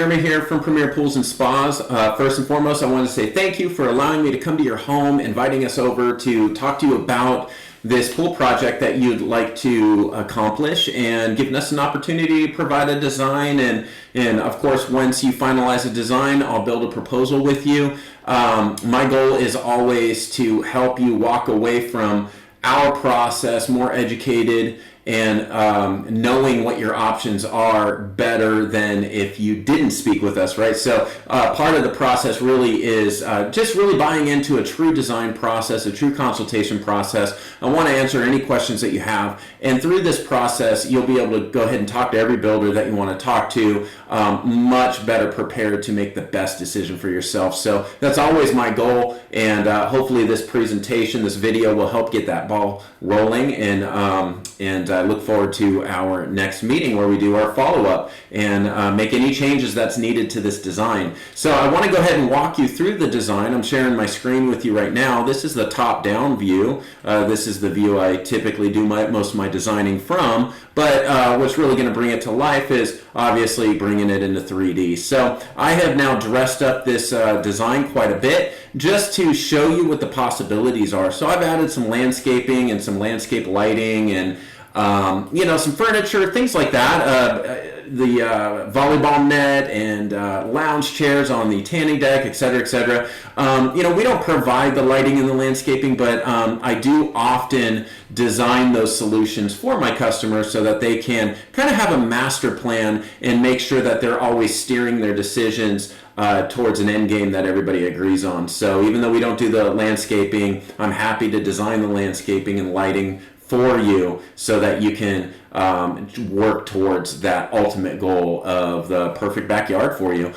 Jeremy here from Premier Pools and Spas. First and foremost, I want to say thank you for allowing me to come to your home, inviting us over to talk to you about this pool project that you'd like to accomplish, and giving us an opportunity to provide a design. And of course, once you finalize a design, I'll build a proposal with you. My goal is always to help you walk away from our process more educated and knowing what your options are better than if you didn't speak with us, right? So part of the process really is just really buying into a true design process, a true consultation process. I want to answer any questions that you have, and through this process you'll be able to go ahead and talk to every builder that you want to talk to, much better prepared to make the best decision for yourself. So that's always my goal, and hopefully this presentation, this video will help get that ball rolling, and I look forward to our next meeting where we do our follow-up and make any changes that's needed to this design. So I want to go ahead and walk you through the design. I'm sharing my screen with you right now. This is the top-down view. This is the view I typically do most of my designing from, but what's really going to bring it to life is obviously bringing it into 3D. So I have now dressed up this design quite a bit just to show you what the possibilities are. So I've added some landscaping and some landscape lighting and some furniture, things like that. The volleyball net and lounge chairs on the tanning deck, etc., etc. We don't provide the lighting and the landscaping, but I do often design those solutions for my customers so that they can kind of have a master plan and make sure that they're always steering their decisions towards an end game that everybody agrees on. So even though we don't do the landscaping, I'm happy to design the landscaping and lighting for you so that you can work towards that ultimate goal of the perfect backyard for you.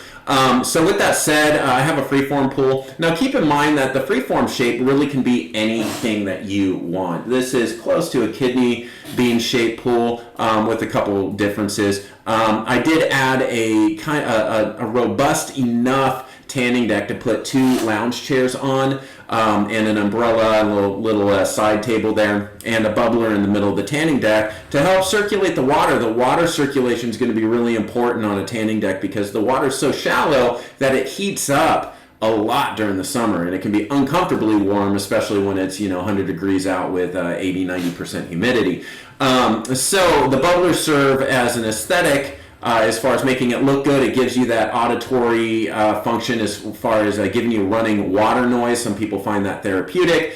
So with that said, I have a freeform pool. Now keep in mind that the freeform shape really can be anything that you want. This is close to a kidney bean shaped pool with a couple differences. I did add a robust enough tanning deck to put 2 lounge chairs on, and an umbrella, a little side table there, and a bubbler in the middle of the tanning deck to help circulate the water. The water circulation is going to be really important on a tanning deck because the water is so shallow that it heats up a lot during the summer, and it can be uncomfortably warm, especially when it's 100 degrees out with 80-90% humidity. So the bubblers serve as an aesthetic. As far as making it look good, it gives you that auditory function as far as giving you running water noise. Some people find that therapeutic.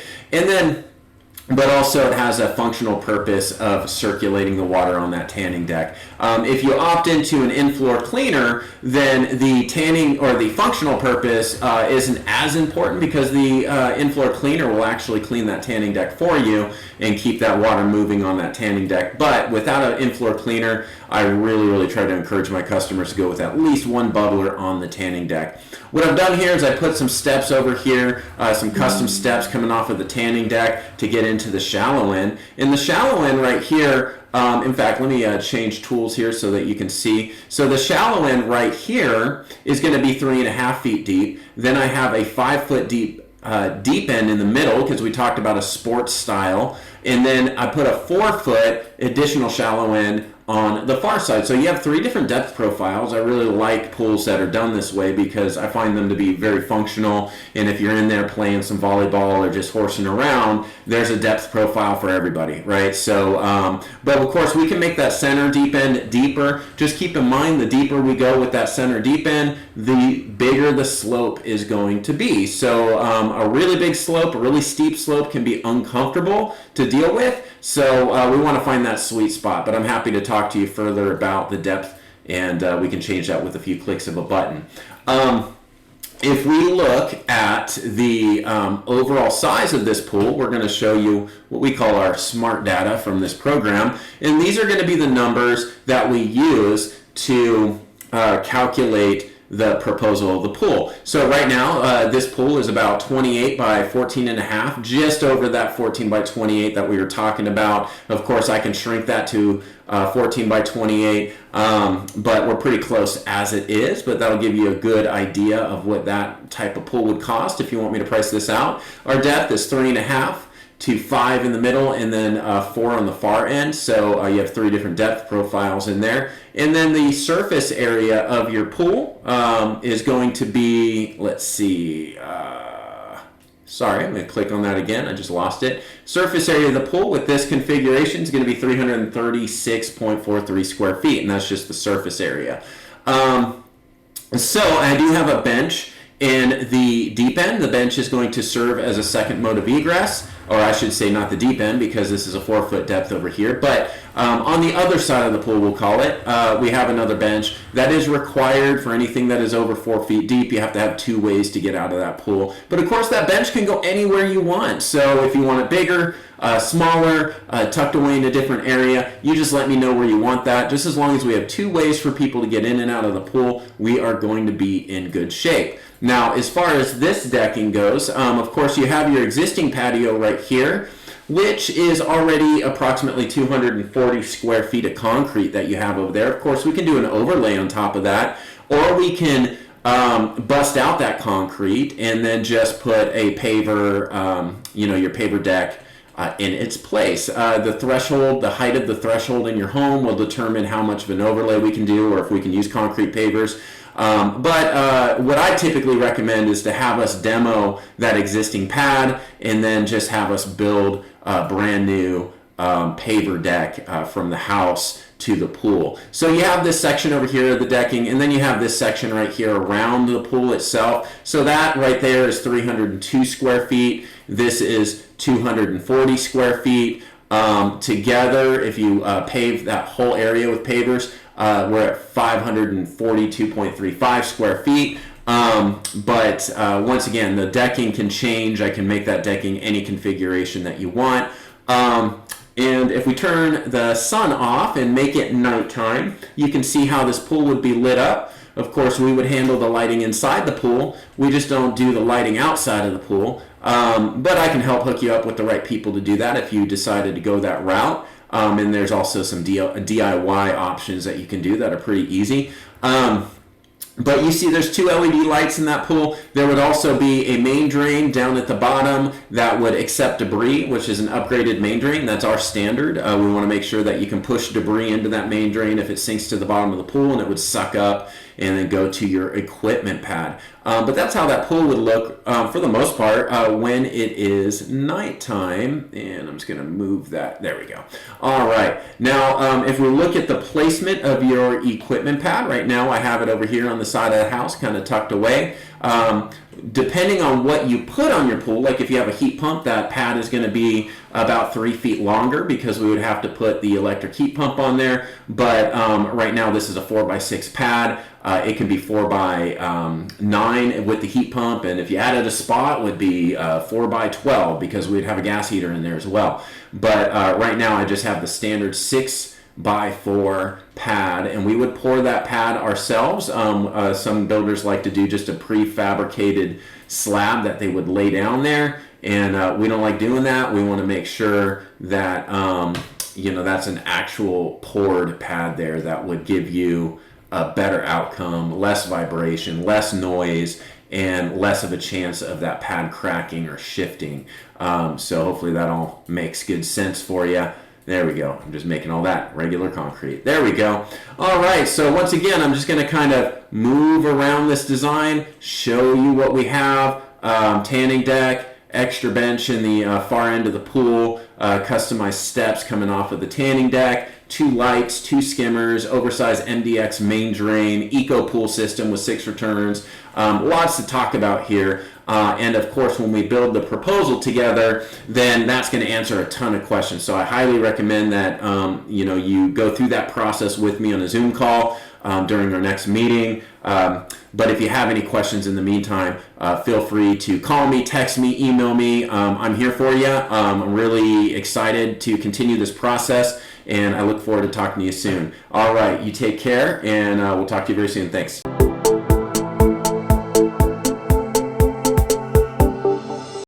But also it has a functional purpose of circulating the water on that tanning deck. If you opt into an in-floor cleaner, then the tanning or the functional purpose isn't as important because the in-floor cleaner will actually clean that tanning deck for you and keep that water moving on that tanning deck. But without an in-floor cleaner, I really try to encourage my customers to go with at least one bubbler on the tanning deck. What I've done here is I put some steps over here, some custom steps coming off of the tanning deck to get into the shallow end. In the shallow end right here, in fact, let me change tools here so that you can see. So the shallow end right here is going to be 3.5 feet deep. Then I have a 5 foot deep end in the middle because we talked about a sports style. And then I put a 4 foot additional shallow end on the far side. So you have 3 different depth profiles. I really like pools that are done this way because I find them to be very functional, and if you're in there playing some volleyball or just horsing around, there's a depth profile for everybody, right? So, but of course we can make that center deep end deeper. Just keep in mind the deeper we go with that center deep end, the bigger the slope is going to be. So a really big slope, a really steep slope can be uncomfortable to deal with. So we want to find that sweet spot, but I'm happy to talk to you further about the depth, and we can change that with a few clicks of a button. If we look at the overall size of this pool, we're going to show you what we call our smart data from this program, and these are going to be the numbers that we use to calculate the proposal of the pool. So right now, this pool is about 28 by 14.5, just over that 14 by 28 that we were talking about. Of course, I can shrink that to 14 by 28, but we're pretty close as it is, but that'll give you a good idea of what that type of pool would cost if you want me to price this out. Our depth is 3.5. to 5 in the middle, and then 4 on the far end. So you have 3 different depth profiles in there. And then the surface area of your pool is going to be, let's see, sorry, I'm going to click on that again. I just lost it. Surface area of the pool with this configuration is going to be 336.43 square feet, and that's just the surface area. So I do have a bench in the deep end. The bench is going to serve as a second mode of egress, or I should say not the deep end, because this is a 4-foot depth over here, but on the other side of the pool, we'll call it, we have another bench that is required for anything that is over 4 feet deep. You have to have 2 ways to get out of that pool. But of course, that bench can go anywhere you want. So if you want it bigger, smaller, tucked away in a different area, you just let me know where you want that. Just as long as we have 2 ways for people to get in and out of the pool, we are going to be in good shape. Now, as far as this decking goes, of course, you have your existing patio right here, which is already approximately 240 square feet of concrete that you have over there. Of course, we can do an overlay on top of that, or we can bust out that concrete and then just put a paver, your paver deck in its place. The threshold, the height of the threshold in your home will determine how much of an overlay we can do, or if we can use concrete pavers. But what I typically recommend is to have us demo that existing pad and then just have us build a brand new paver deck from the house to the pool. So you have this section over here of the decking, and then you have this section right here around the pool itself. So that right there is 302 square feet. This is 240 square feet. Together, if you pave that whole area with pavers, we're at 542.35 square feet. But once again, the decking can change. I can make that decking any configuration that you want. And if we turn the sun off and make it nighttime, you can see how this pool would be lit up. Of course, we would handle the lighting inside the pool. We just don't do the lighting outside of the pool. But I can help hook you up with the right people to do that if you decided to go that route. And there's also some DIY options that you can do that are pretty easy. But you see there's 2 LED lights in that pool. There would also be a main drain down at the bottom that would accept debris, which is an upgraded main drain. That's our standard. We want to make sure that you can push debris into that main drain if it sinks to the bottom of the pool, and it would suck up and then go to your equipment pad. But that's how that pool would look for the most part when it is nighttime. And I'm just going to move that. There we go. All right. Now, if we look at the placement of your equipment pad, right now I have it over here on the side of the house, kind of tucked away. Depending on what you put on your pool, like if you have a heat pump, that pad is going to be about 3 feet longer because we would have to put the electric heat pump on there. But right now this is a 4x6 pad. It can be 4x9 with the heat pump, and if you added a spa, it would be 4x12 because we'd have a gas heater in there as well. But right now I just have the standard 6x4 pad, and we would pour that pad ourselves. Some builders like to do just a prefabricated slab that they would lay down there, and we don't like doing that. We want to make sure that that's an actual poured pad there that would give you a better outcome, less vibration, less noise, and less of a chance of that pad cracking or shifting. So hopefully that all makes good sense for you. There we go. I'm just making all that regular concrete. There we go. All right, so once again, I'm just going to kind of move around this design, show you what we have. Tanning deck, extra bench in the far end of the pool, customized steps coming off of the tanning deck, 2 lights, 2 skimmers, oversized MDX main drain, eco pool system with 6 returns. Lots to talk about here. And of course, when we build the proposal together, then that's going to answer a ton of questions. So I highly recommend that you go through that process with me on a Zoom call during our next meeting. But if you have any questions in the meantime, feel free to call me, text me, email me. I'm here for you. I'm really excited to continue this process, and I look forward to talking to you soon. All right, you take care, and we'll talk to you very soon. Thanks.